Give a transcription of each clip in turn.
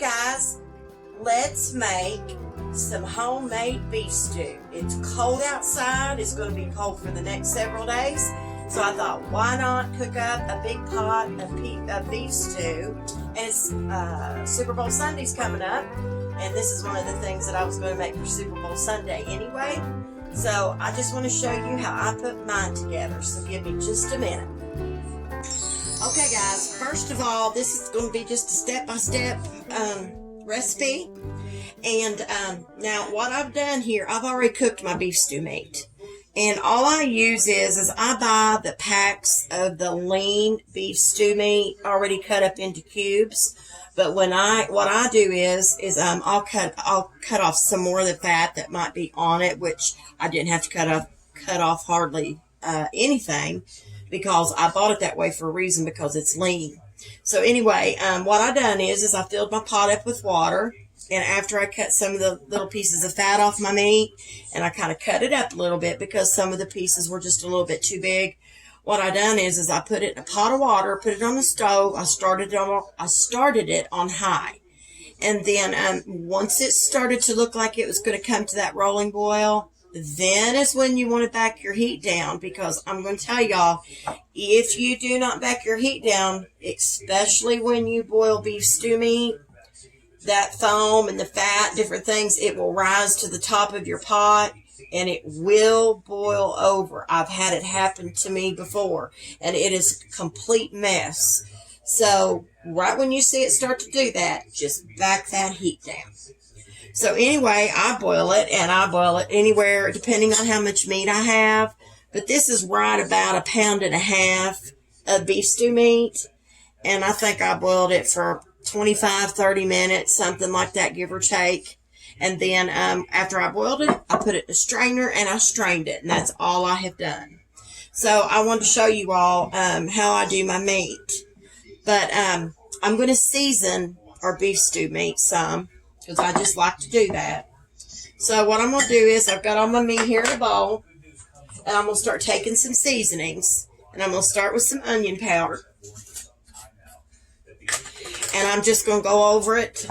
guys, let's make some homemade beef stew. It's cold outside. It's going to be cold for the next several days. So I thought, why not cook up a big pot of beef stew? And it's Super Bowl Sunday's coming up. And this is one of the things that I was going to make for Super Bowl Sunday anyway. So I just want to show you how I put mine together. So give me just a minute. Okay guys, first of all, this is going to be just a step-by-step recipe. And now what I've done here, I've already cooked my beef stew meat. And all I use is I buy the packs of the lean beef stew meat already cut up into cubes. But what I do is I'll cut off some more of the fat that might be on it, which I didn't have to cut off hardly anything, because I bought it that way for a reason, because it's lean. So anyway, what I done is I filled my pot up with water. And after I cut some of the little pieces of fat off my meat, and I kind of cut it up a little bit because some of the pieces were just a little bit too big, what I done is I put it in a pot of water, put it on the stove. I started it on high. And then once it started to look like it was going to come to that rolling boil, then is when you want to back your heat down, because I'm going to tell y'all, if you do not back your heat down, especially when you boil beef stew meat, that foam and the fat, different things, it will rise to the top of your pot and it will boil over. I've had it happen to me before, and it is a complete mess. So right when you see it start to do that, just back that heat down. So anyway, I boil it, and I boil it anywhere depending on how much meat I have. But this is right about 1.5 pounds of beef stew meat, and I think I boiled it for 25-30 minutes, something like that, give or take. And then after I boiled it, I put it in a strainer and I strained it, and that's all I have done. So I wanted to show you all how I do my meat. But I'm going to season our beef stew meat some, because I just like to do that. So what I'm going to do is I've got all my meat here in a bowl, and I'm going to start taking some seasonings. And I'm going to start with some onion powder. And I'm just going to go over it.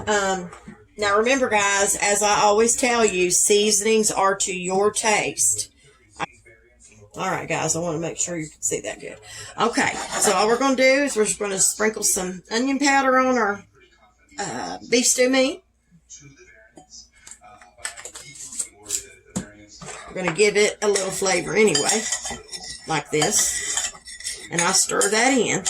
Now remember guys, as I always tell you, seasonings are to your taste. Alright guys, I want to make sure you can see that good. Okay, so all we're going to do is we're just going to sprinkle some onion powder on our beef stew meat. We're going to give it a little flavor anyway, like this. And I stir that in.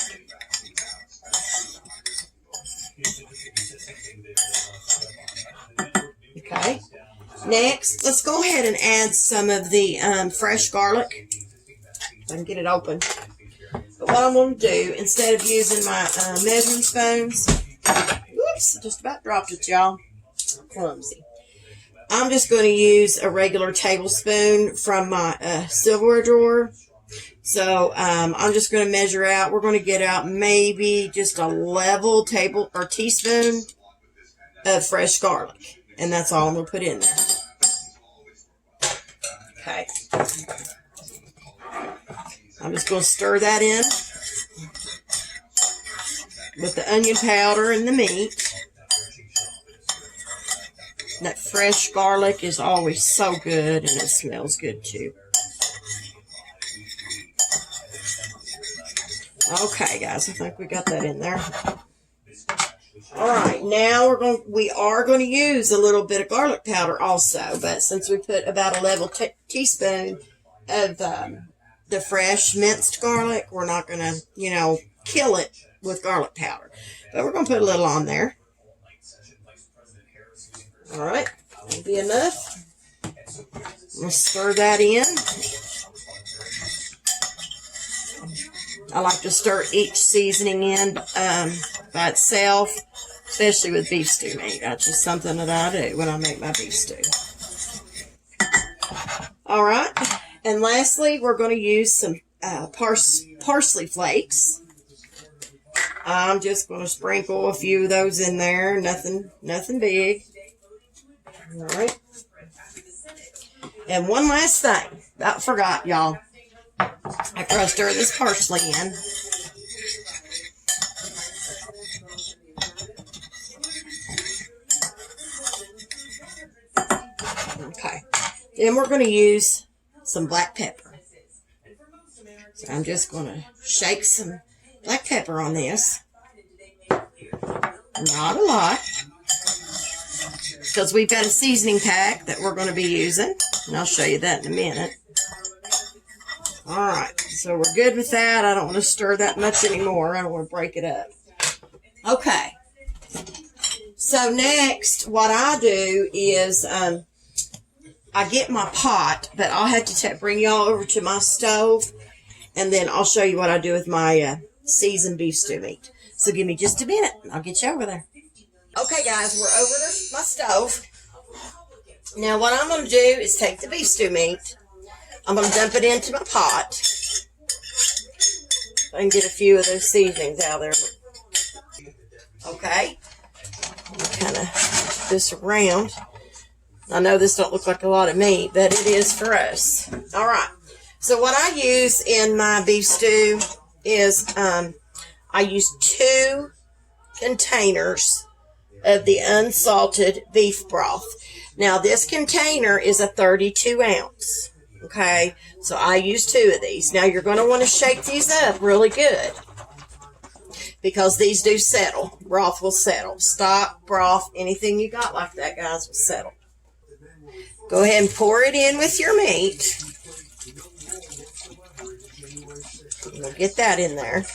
Okay, next, let's go ahead and add some of the fresh garlic. If I can get it open. But what I'm going to do, instead of using my measuring spoons, whoops, just about dropped it, y'all. Clumsy. I'm just going to use a regular tablespoon from my silverware drawer. So I'm just going to measure out. We're going to get out maybe just a level teaspoon of fresh garlic. And that's all I'm going to put in there. Okay. I'm just going to stir that in with the onion powder and the meat. That fresh garlic is always so good, and it smells good too. Okay, guys, I think we got that in there. Alright, now we are going to use a little bit of garlic powder also, but since we put about a level teaspoon of the fresh minced garlic, we're not going to, kill it with garlic powder. But we're going to put a little on there. Alright, that'll be enough. I'm going to stir that in. I like to stir each seasoning in by itself, especially with beef stew meat. That's just something that I do when I make my beef stew. All right, and lastly, we're going to use some parsley flakes. I'm just going to sprinkle a few of those in there. Nothing big. All right. And one last thing, about forgot, y'all. After I stir this parsley in, Then we're going to use some black pepper. So I'm just going to shake some black pepper on this. Not a lot, because we've got a seasoning pack that we're going to be using, and I'll show you that in a minute. Alright, so we're good with that. I don't want to stir that much anymore. I don't want to break it up. Okay. So next, what I do is I get my pot, but I'll have to bring y'all over to my stove, and then I'll show you what I do with my seasoned beef stew meat. So give me just a minute. I'll get you over there. Okay, guys, we're over to my stove. Now, what I'm going to do is take the beef stew meat. I'm going to dump it into my pot. I can get a few of those seasonings out of there. Okay. Kind of this around. I know this don't look like a lot of meat, but it is for us. All right. So what I use in my beef stew is I use 2 containers of the unsalted beef broth. Now, this container is a 32 ounce. Okay, so I use 2 of these. Now, you're going to want to shake these up really good, because these do settle. Broth will settle. Stock, broth, anything you got like that, guys, will settle. Go ahead and pour it in with your meat. We'll get that in there.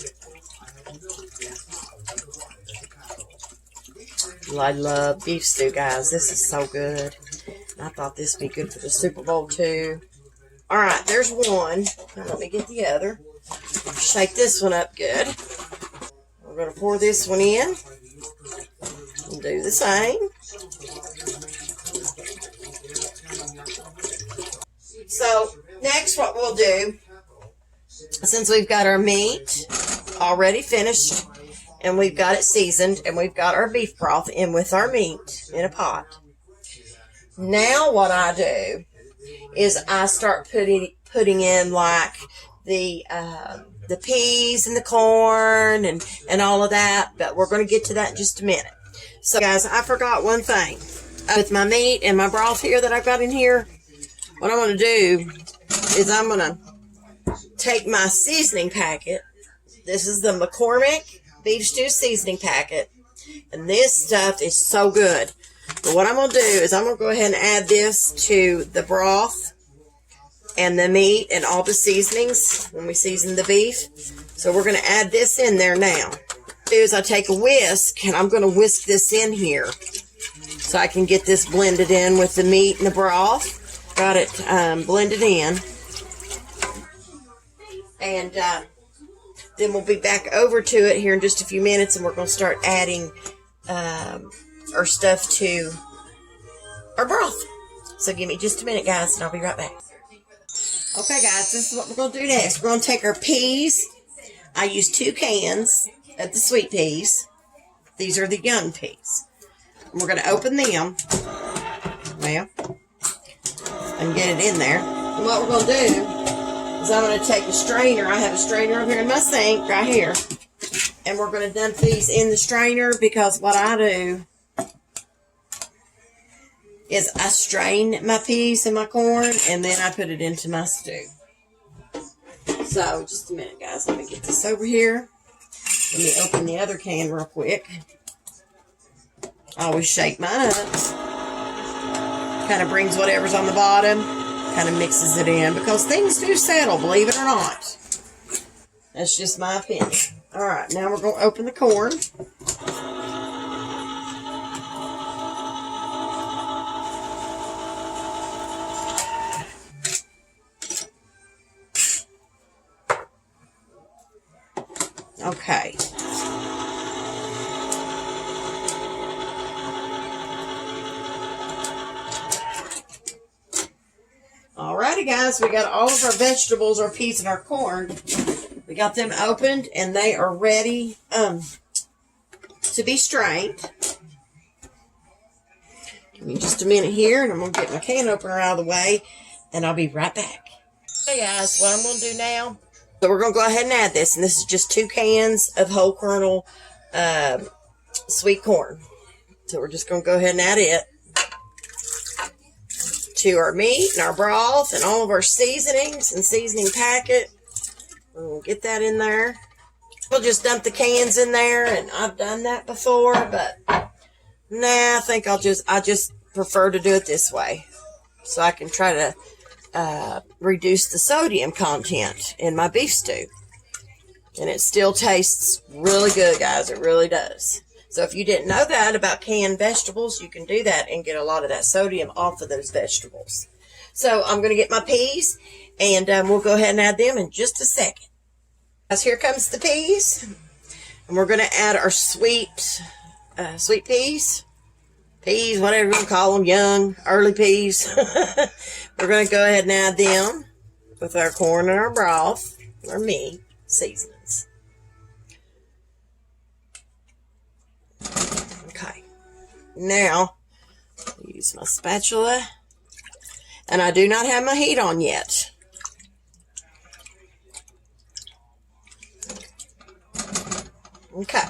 I love beef stew, guys. This is so good. I thought this would be good for the Super Bowl, too. All right, there's one. Now let me get the other. Shake this one up good. We're going to pour this one in and do the same. So, next what we'll do, since we've got our meat already finished, and we've got it seasoned, and we've got our beef broth in with our meat in a pot. Now what I do is I start putting in like the peas and the corn and all of that, but we're going to get to that in just a minute. So guys, I forgot one thing. With my meat and my broth here that I've got in here, what I'm going to do is I'm going to take my seasoning packet. This is the McCormick beef stew seasoning packet, and this stuff is so good. But what I'm going to do is I'm going to go ahead and add this to the broth and the meat and all the seasonings when we season the beef. So we're going to add this in there now. What I do is I take a whisk, and I'm going to whisk this in here so I can get this blended in with the meat and the broth. Got it blended in. And then we'll be back over to it here in just a few minutes, and we're going to start adding our stuff to our broth. So give me just a minute, guys, and I'll be right back. Okay, guys, this is what we're going to do next. We're going to take our peas. I use 2 cans of the sweet peas. These are the young peas. And we're going to open them. Well, and get it in there. And what we're going to do is I'm going to take a strainer. I have a strainer over here in my sink right here. And we're going to dump these in the strainer, because what I do is I strain my peas and my corn, and then I put it into my stew. So, just a minute, guys. Let me get this over here. Let me open the other can real quick. I always shake mine up. Kind of brings whatever's on the bottom, kind of mixes it in, because things do settle, believe it or not. That's just my opinion. All right, now we're going to open the corn. Okay. Alrighty, guys, we got all of our vegetables, our peas, and our corn. We got them opened, and they are ready to be strained. Give me just a minute here, and I'm going to get my can opener out of the way, and I'll be right back. Okay, guys, what I'm going to do now, so we're going to go ahead and add this, and this is just 2 cans of whole kernel sweet corn. So we're just going to go ahead and add it into our meat and our broth and all of our seasonings and seasoning packet. We'll get that in there. We'll just dump the cans in there, and I've done that before, but nah, I think I just prefer to do it this way, so I can try to reduce the sodium content in my beef stew. And it still tastes really good, guys. It really does. So if you didn't know that about canned vegetables, you can do that and get a lot of that sodium off of those vegetables. So I'm going to get my peas, and we'll go ahead and add them in just a second. Guys, here comes the peas. And we're going to add our sweet peas. Peas, whatever you want to call them, young, early peas. We're going to go ahead and add them with our corn and our broth, our meat, seasonings. Okay. Now, I'll use my spatula. And I do not have my heat on yet. Okay.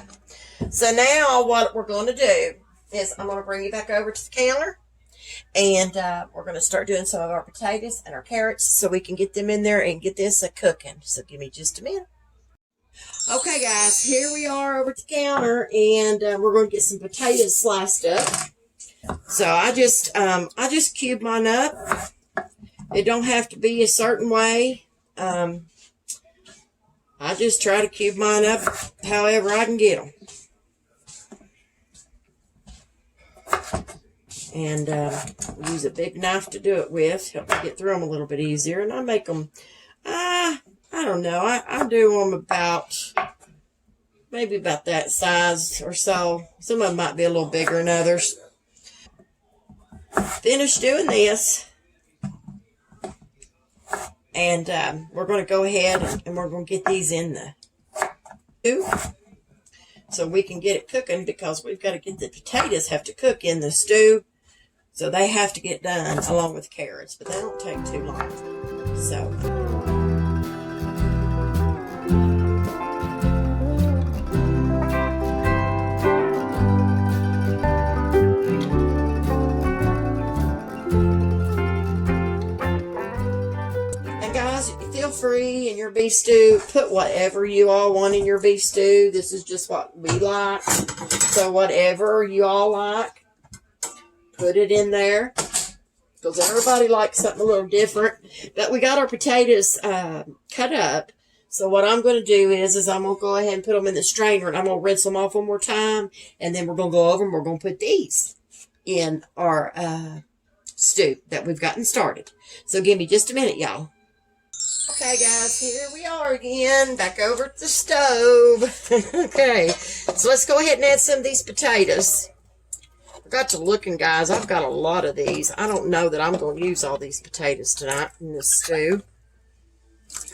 So now what we're going to do is I'm going to bring you back over to the counter. And we're going to start doing some of our potatoes and our carrots so we can get them in there and get this cooking. So give me just a minute. Okay, guys, here we are over at the counter, and we're going to get some potatoes sliced up. So I just cube mine up. It don't have to be a certain way. I just try to cube mine up however I can get them. And use a big knife to do it with. Help me get through them a little bit easier. And I make them, I don't know, I do them about, maybe about that size or so. Some of them might be a little bigger than others. Finished doing this. And we're going to go ahead and we're going to get these in the stew. So we can get it cooking, because we've got to get the potatoes have to cook in the stew. So they have to get done along with the carrots, but they don't take too long. So. And guys, feel free in your beef stew, put whatever you all want in your beef stew. This is just what we like. So whatever you all like, put it in there, because everybody likes something a little different. But we got our potatoes cut up. So what I'm going to do is I'm going to go ahead and put them in the strainer, and I'm going to rinse them off one more time. And then we're going to go over and we're going to put these in our stew that we've gotten started. So give me just a minute, y'all. Okay, guys, here we are again, back over at the stove. Okay, so let's go ahead and add some of these potatoes. Got to looking, guys. I've got a lot of these. I don't know that I'm going to use all these potatoes tonight in this stew.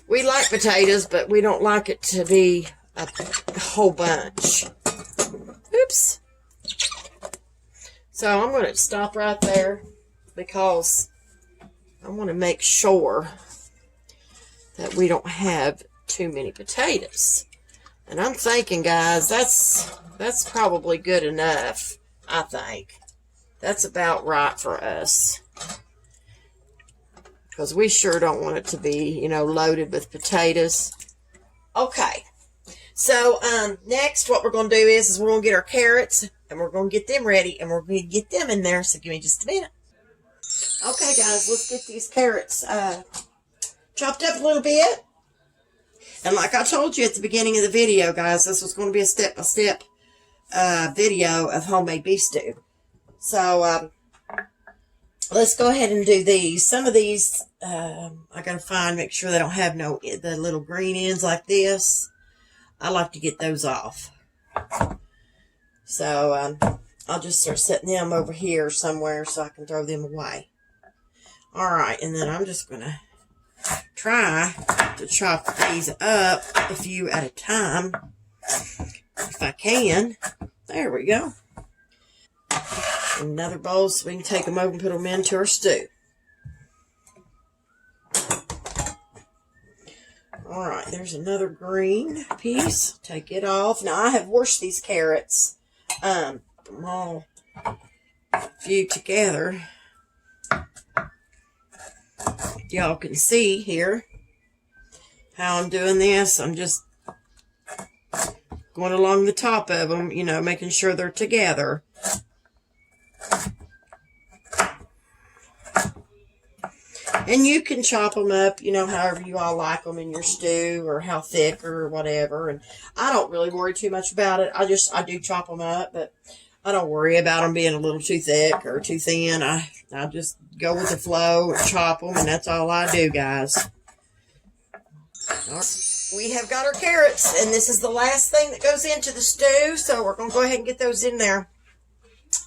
We like potatoes, but we don't like it to be a whole bunch. Oops. So I'm going to stop right there, because I want to make sure that we don't have too many potatoes. And I'm thinking, guys, that's probably good enough. I think that's about right for us, because we sure don't want it to be, loaded with potatoes. Okay, so next what we're going to do is we're going to get our carrots, and we're going to get them ready, and we're going to get them in there. So give me just a minute. Okay, guys, let's get these carrots chopped up a little bit. And like I told you at the beginning of the video, guys, this was going to be a step-by-step video of homemade beef stew. So let's go ahead and do these. Some of these I gotta make sure they don't have the little green ends like this. I like to get those off. So I'll just start setting them over here somewhere so I can throw them away. Alright, and then I'm just gonna try to chop these up a few at a time if I can. There we go. Another bowl so we can take them over and put them into our stew. Alright, there's another green piece. Take it off. Now I have washed these carrots. Put them all a few together. Y'all can see here how I'm doing this. I'm just going along the top of them, you know, making sure they're together. And you can chop them up, you know, however you all like them in your stew, or how thick or whatever. And I don't really worry too much about it. I do chop them up, but I don't worry about them being a little too thick or too thin. I just go with the flow and chop them, and that's all I do, guys. We have got our carrots, and this is the last thing that goes into the stew, so we're going to go ahead and get those in there.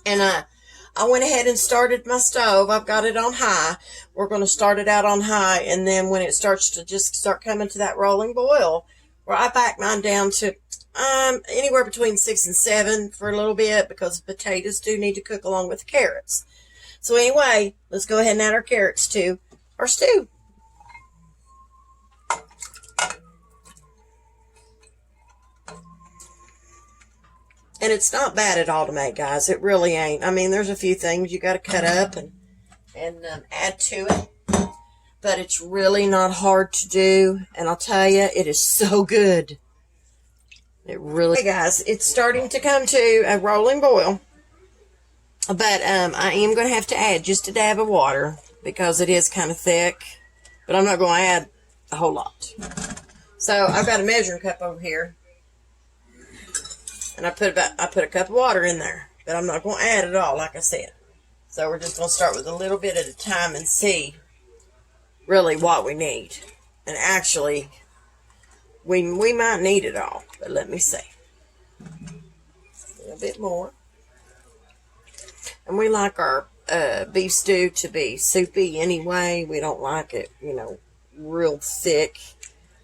And I went ahead and started my stove. I've got it on high. We're going to start it out on high, and then when it starts to just start coming to that rolling boil, where I back mine down to anywhere between 6 and 7 for a little bit, because the potatoes do need to cook along with the carrots. So anyway, let's go ahead and add our carrots to our stew. And it's not bad at all to make, guys. It really ain't. I mean, there's a few things you got to cut up and add to it. But it's really not hard to do. And I'll tell you, it is so good. It really... Hey, guys, it's starting to come to a rolling boil. But I am going to have to add just a dab of water, because it is kind of thick. But I'm not going to add a whole lot. So I've got a measuring cup over here. And I put a cup of water in there, but I'm not going to add it all, like I said. So we're just going to start with a little bit at a time and see really what we need. And actually, we might need it all, but let me see. A little bit more. And we like our beef stew to be soupy anyway. We don't like it, you know, real thick.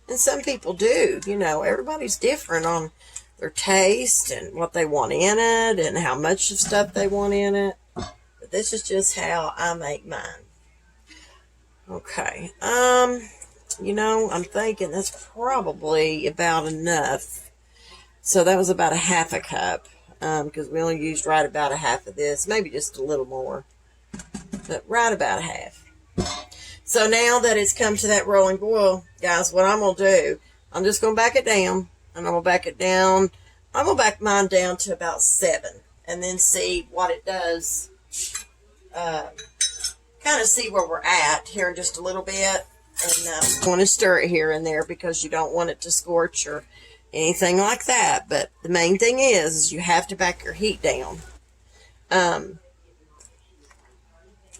And some people do, you know, everybody's different on their taste and what they want in it and how much of stuff they want in it. But this is just how I make mine. Okay. You know, I'm thinking that's probably about enough. So that was about a half a cup, because we only used right about a half of this, maybe just a little more, but right about a half. So now that it's come to that rolling boil, guys, what I'm going to do, I'm just going to back it down. And I'm going to back it down. I'm going to back mine down to about 7. And then see what it does. Kind of see where we're at here in just a little bit. And I want to stir it here and there, because you don't want it to scorch or anything like that. But the main thing is you have to back your heat down. And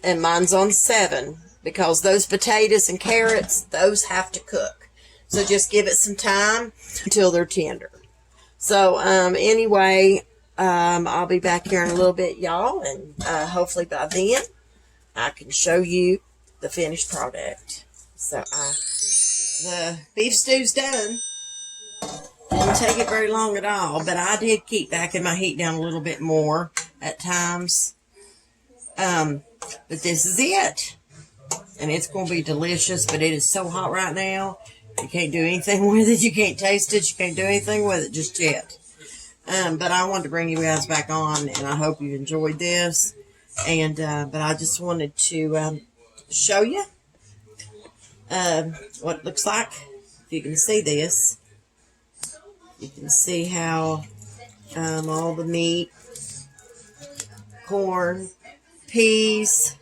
mine's on 7. Because those potatoes and carrots, those have to cook. So just give it some time until they're tender. So anyway, I'll be back here in a little bit, y'all. And hopefully by then, I can show you the finished product. So the beef stew's done. Didn't take it very long at all. But I did keep backing my heat down a little bit more at times. But this is it. And it's going to be delicious. But it is so hot right now. You can't do anything with it. You can't taste it. You can't do anything with it just yet. But I wanted to bring you guys back on, and I hope you enjoyed this. And but I just wanted to show you what it looks like. If you can see this, you can see how all the meat, corn, peas,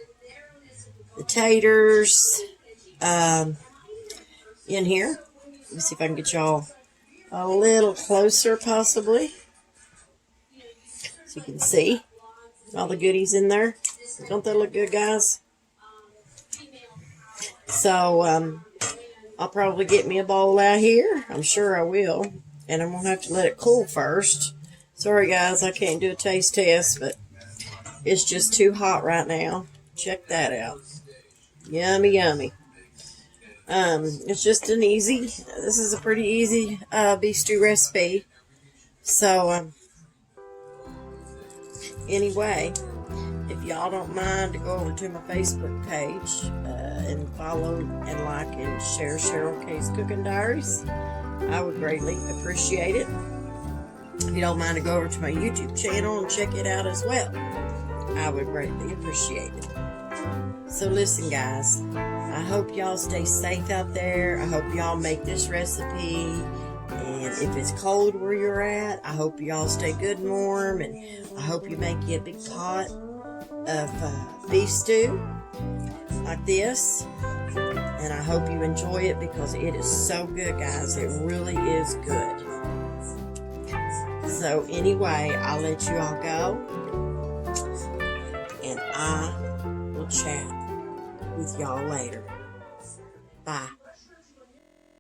the taters, in here. Let me see if I can get y'all a little closer, possibly, so you can see all the goodies in there. Don't they look good, guys? So I'll probably get me a bowl out here. I'm sure I will, and I'm gonna have to let it cool first. Sorry, guys, I can't do a taste test, but it's just too hot right now. Check that out. Yummy, yummy. It's just an easy, this is a pretty easy beef stew recipe. So, anyway, if y'all don't mind to go over to my Facebook page and follow and like and share Cheryl K's Cooking Diaries, I would greatly appreciate it. If you don't mind to go over to my YouTube channel and check it out as well. I would greatly appreciate it. So listen, guys, I hope y'all stay safe out there. I hope y'all make this recipe. And if it's cold where you're at, I hope y'all stay good and warm. And I hope you make you a big pot of beef stew like this. And I hope you enjoy it because it is so good, guys. It really is good. So anyway, I'll let you all go. And I will chat with y'all later. Bye.